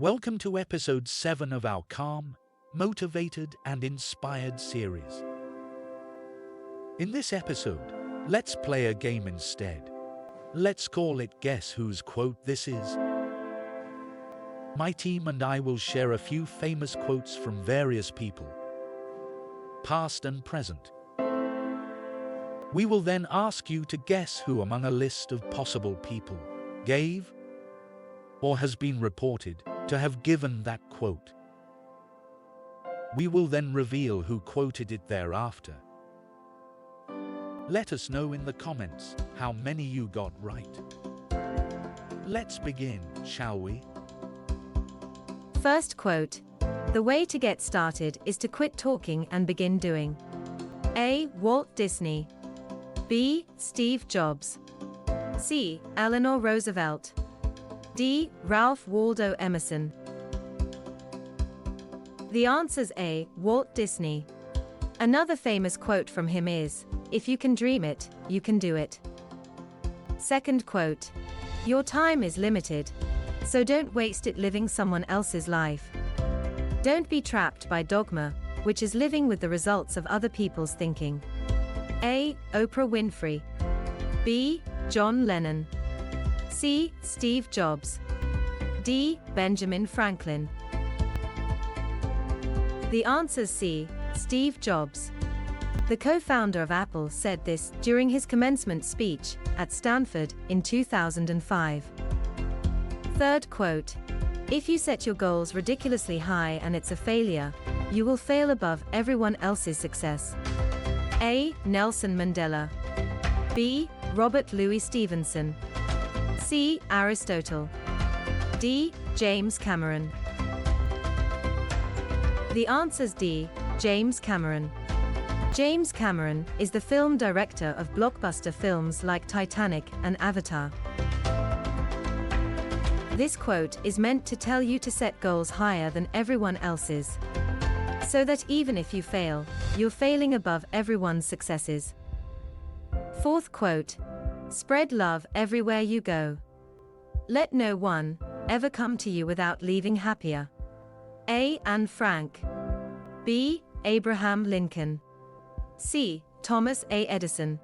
Welcome to episode 7 of our Calm, Motivated and Inspired series. In this episode, let's play a game instead. Let's call it Guess Whose Quote This Is. My team and I will share a few famous quotes from various people, past and present. We will then ask you to guess who among a list of possible people gave or has been reported to have given that quote. We will then reveal who quoted it thereafter. Let us know in the comments how many you got right. Let's begin, shall we? First quote. The way to get started is to quit talking and begin doing. A. Walt Disney. B. Steve Jobs. C. Eleanor Roosevelt. D. Ralph Waldo Emerson. The answer's A. Walt Disney. Another famous quote from him is, "If you can dream it, you can do it." Second quote. Your time is limited, so don't waste it living someone else's life. Don't be trapped by dogma, which is living with the results of other people's thinking. A. Oprah Winfrey. B. John Lennon. C. Steve Jobs. D. Benjamin Franklin. The answer's C. Steve Jobs. The co-founder of Apple said this during his commencement speech at Stanford in 2005. Third quote. If you set your goals ridiculously high and it's a failure, you will fail above everyone else's success. A. Nelson Mandela. B. Robert Louis Stevenson. C. Aristotle. D. James Cameron. The answer's D. James Cameron. James Cameron is the film director of blockbuster films like Titanic and Avatar. This quote is meant to tell you to set goals higher than everyone else's, so that even if you fail, you're failing above everyone's successes. Fourth quote. Spread love everywhere you go. Let no one ever come to you without leaving happier. A. Anne Frank. B. Abraham Lincoln. C. Thomas A. Edison.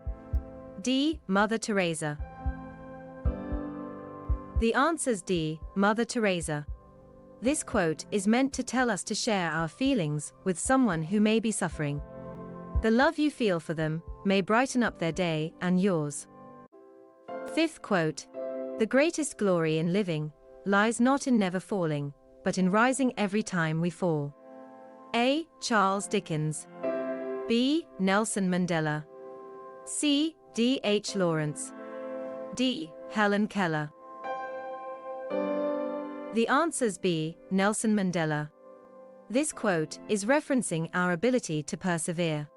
D. Mother Teresa. The answer's D. Mother Teresa. This quote is meant to tell us to share our feelings with someone who may be suffering. The love you feel for them may brighten up their day and yours. Fifth quote. The greatest glory in living lies not in never falling, but in rising every time we fall. A. Charles Dickens. B. Nelson Mandela. C. D. H. Lawrence. D. Helen Keller. The answer's B. Nelson Mandela. This quote is referencing our ability to persevere.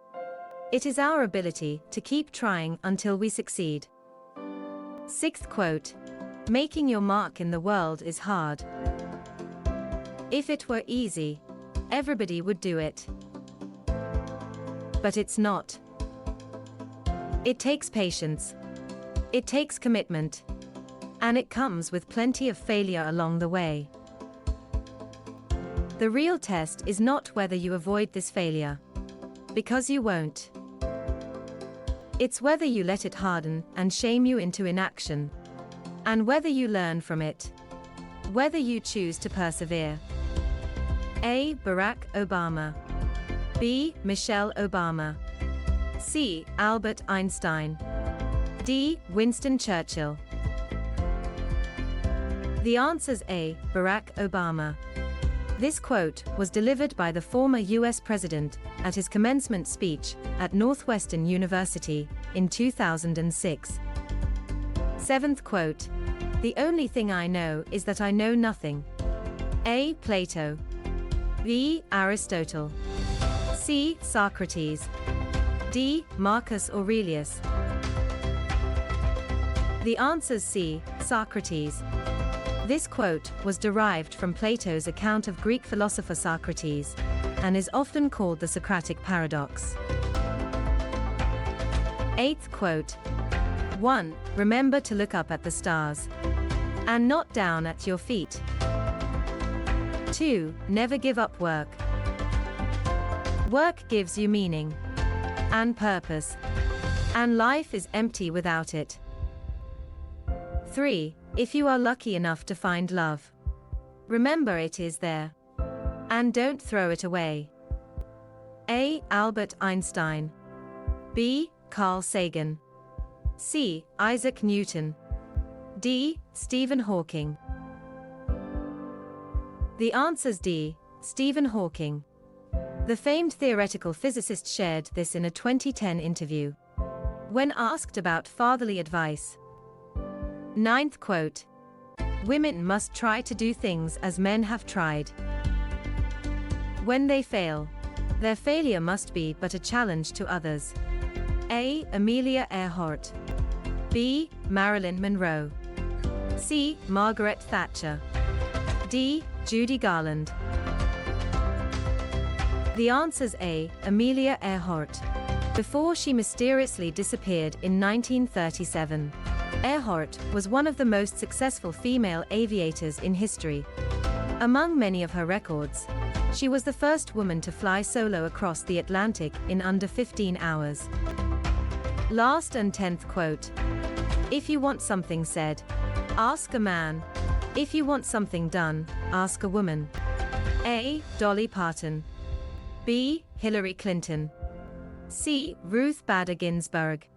It is our ability to keep trying until we succeed. Sixth quote. Making your mark in the world is hard. If it were easy, everybody would do it. But it's not. It takes patience. It takes commitment. And it comes with plenty of failure along the way. The real test is not whether you avoid this failure, because you won't. It's whether you let it harden and shame you into inaction, and whether you learn from it, whether you choose to persevere. A. Barack Obama. B. Michelle Obama. C. Albert Einstein. D. Winston Churchill. The answer's A. Barack Obama. This quote was delivered by the former US president at his commencement speech at Northwestern University in 2006. Seventh quote. The only thing I know is that I know nothing. A. Plato. B. Aristotle. C. Socrates. D. Marcus Aurelius. The answer's C. Socrates. This quote was derived from Plato's account of Greek philosopher Socrates, and is often called the Socratic paradox. Eighth quote. 1. Remember to look up at the stars, and not down at your feet. 2. Never give up work. Work gives you meaning and purpose, and life is empty without it. 3. If you are lucky enough to find love, remember it is there, and don't throw it away. A. Albert Einstein. B. Carl Sagan. C. Isaac Newton. D. Stephen Hawking. The answer's D. Stephen Hawking. The famed theoretical physicist shared this in a 2010 interview. When asked about fatherly advice. 9th quote. Women must try to do things as men have tried. When they fail, their failure must be but a challenge to others. A. Amelia Earhart. B. Marilyn Monroe. C. Margaret Thatcher. D. Judy Garland. The answer's A. Amelia Earhart. Before she mysteriously disappeared in 1937, Earhart was one of the most successful female aviators in history. Among many of her records, she was the first woman to fly solo across the Atlantic in under 15 hours. Last and 10th quote. If you want something said, ask a man. If you want something done, ask a woman. A. Dolly Parton. B. Hillary Clinton. C. Ruth Bader Ginsburg.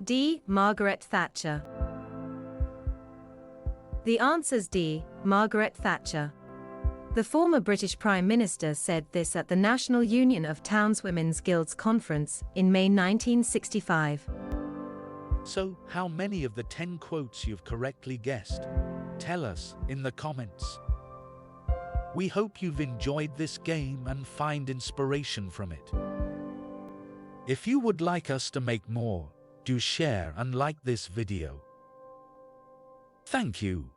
D. Margaret Thatcher. The answer's D. Margaret Thatcher. The former British Prime Minister said this at the National Union of Townswomen's Guilds Conference in May 1965. So, how many of the 10 quotes you've correctly guessed? Tell us in the comments. We hope you've enjoyed this game and find inspiration from it. If you would like us to make more, do share and like this video. Thank you.